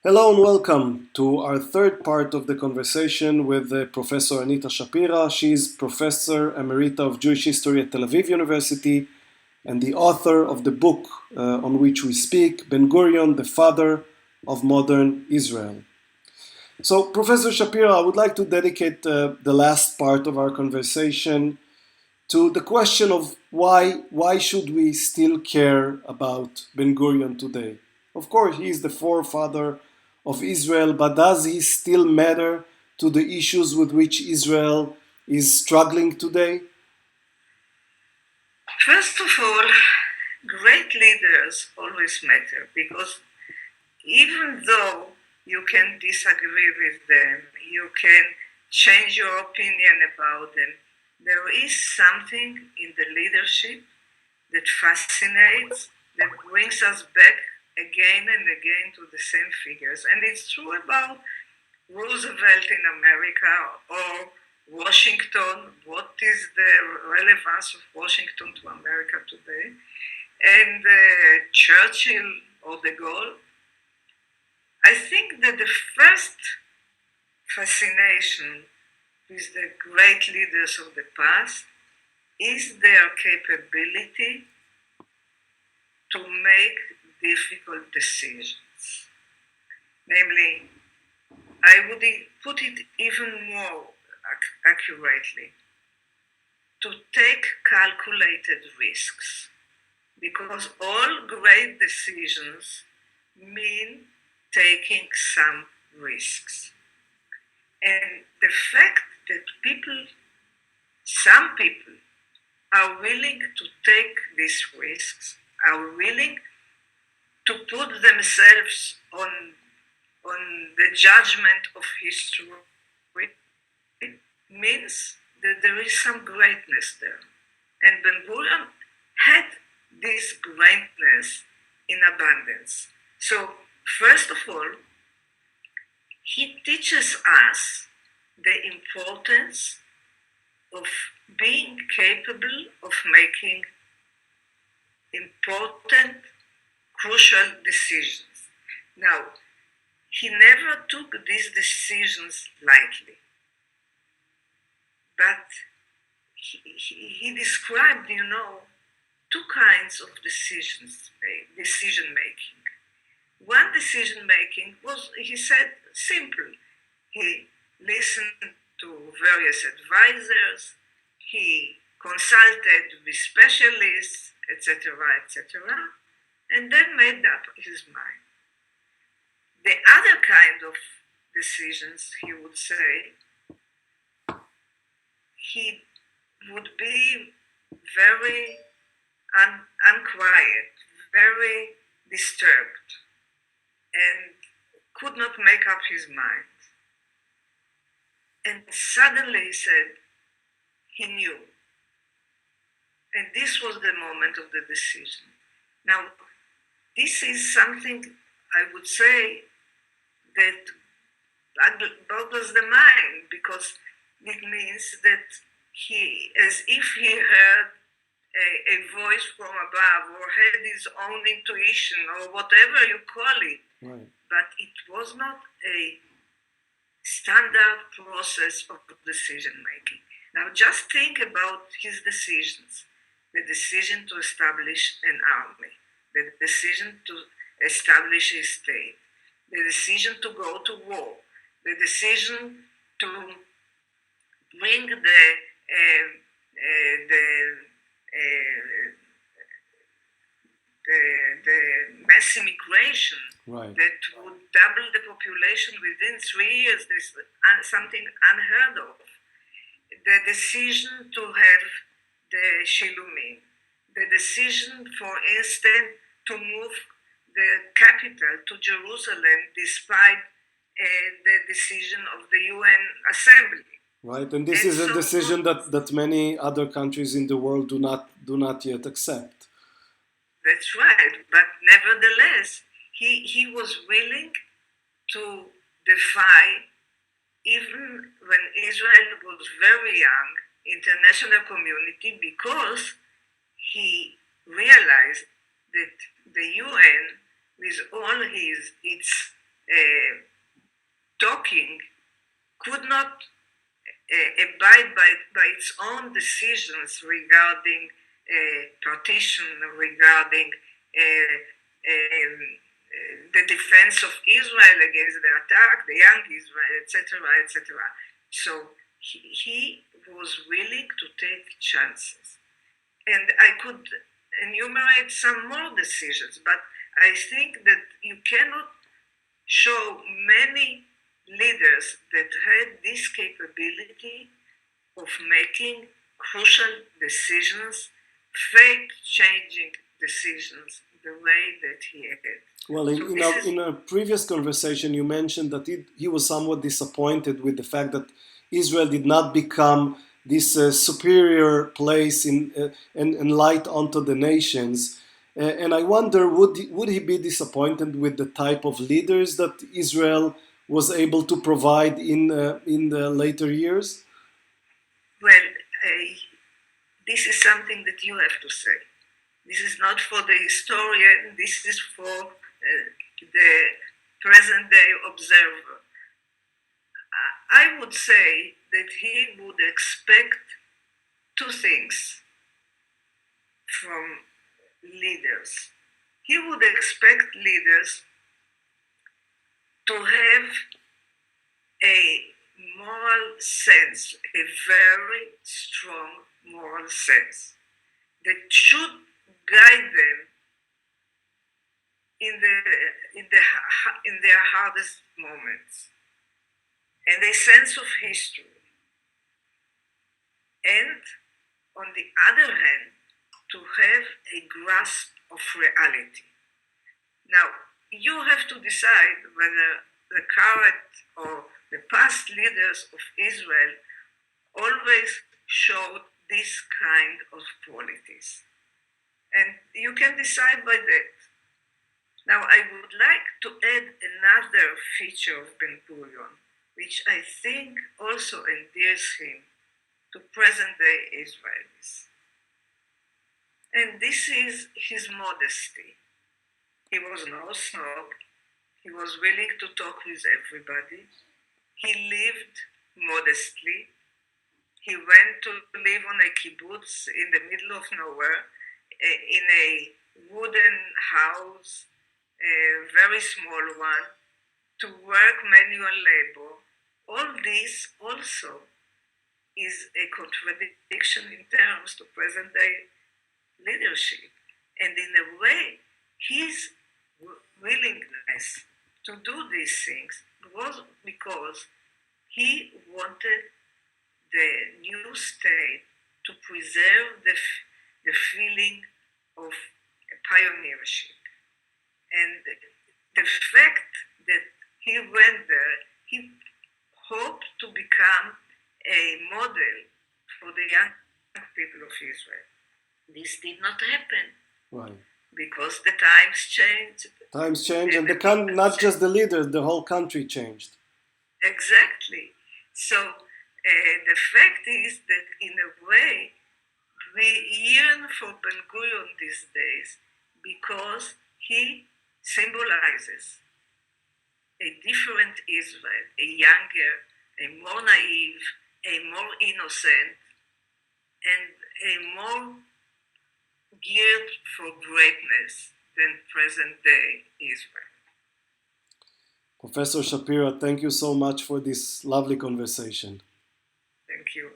Hello and welcome to our third part of the conversation with Professor Anita Shapira. She's Professor Emerita of Jewish History at Tel Aviv University and the author of the book on which we speak, Ben Gurion, the Father of Modern Israel. So, Professor Shapira, I would like to dedicate the last part of our conversation to the question of why should we still care about Ben Gurion today? Of course, he is the forefather of Israel, but does he still matter to the issues with which Israel is struggling today? First of all, great leaders always matter because even though you can disagree with them, you can change your opinion about them, there is something in the leadership that fascinates, that brings us back again and again to the same figures. And it's true about Roosevelt in America or Washington. What is the relevance of Washington to America today? And Churchill or de Gaulle. I think that the first fascination with the great leaders of the past is their capability to make difficult decisions. Namely, I would put it even more accurately, to take calculated risks, because all great decisions mean taking some risks. And the fact that some people are willing to take these risks, are willing to put themselves on the judgment of history, means that there is some greatness there. And Ben Gurion had this greatness in abundance. So, first of all, he teaches us the importance of being capable of making important, crucial decisions. Now, he never took these decisions lightly, but he described, two kinds of decision making. One decision making was, he said, simple. He listened to various advisors, he consulted with specialists, etc., etc., and then made up his mind. The other kind of decisions, he would say, he would be very unquiet, very disturbed, and could not make up his mind. And suddenly he said, he knew. And this was the moment of the decision. Now, this is something I would say that boggles the mind, because it means that he, as if he heard a voice from above or had his own intuition or whatever you call it, Right. but it was not a standard process of decision making. Now just think about his decisions. The decision to establish an army, the decision to establish a state, the decision to go to war, the decision to bring the mass immigration, Right. that would double the population within 3 years. This is something unheard of. The decision to have the Shilumim, the decision, for instance, to move the capital to Jerusalem despite the decision of the UN Assembly. Right. And this And is a so decision that many other countries in the world do not yet accept. That's right, but nevertheless, he was willing to defy, even when Israel was very young, international community, because he realized that the UN, with all its talking could not abide by its own decisions regarding partition, regarding the defense of Israel against the attack, the young Israel, etc., etc. So he was willing to take chances. And I could enumerate some more decisions, but I think that you cannot show many leaders that had this capability of making crucial decisions, fate-changing decisions, the way that he had. Well, in a previous conversation, you mentioned that he was somewhat disappointed with the fact that Israel did not become this superior place and light onto the nations. And I wonder, would he be disappointed with the type of leaders that Israel was able to provide in the later years? Well, this is something that you have to say. This is not for the historian, this is for the present day observer. I would say that he would expect two things from leaders. He would expect leaders to have a moral sense, a very strong moral sense that should guide them in their hardest moments, and a sense of history. And on the other hand, to have a grasp of reality. Now, you have to decide whether the current or the past leaders of Israel always showed this kind of qualities. And you can decide by that. Now, I would like to add another feature of Ben Gurion, which I think also endears him to present-day Israelis. And this is his modesty. He was no snob. He was willing to talk with everybody. He lived modestly. He went to live on a kibbutz in the middle of nowhere, in a wooden house, a very small one, to work manual labor. All this also is a contradiction in terms to present day leadership. And in a way, his willingness to do these things was because he wanted the new state to preserve the feeling of pioneership. And the fact that he went there, he hoped to become a model for the young people of Israel. This did not happen. Right. Because the times changed. Times changed, and not just the leaders, the whole country changed. Exactly. So the fact is that in a way, we yearn for Ben Gurion these days because he symbolizes a different Israel, a younger, a more naive, a more innocent, and a more geared for greatness than present-day Israel. Professor Shapira, thank you so much for this lovely conversation. Thank you.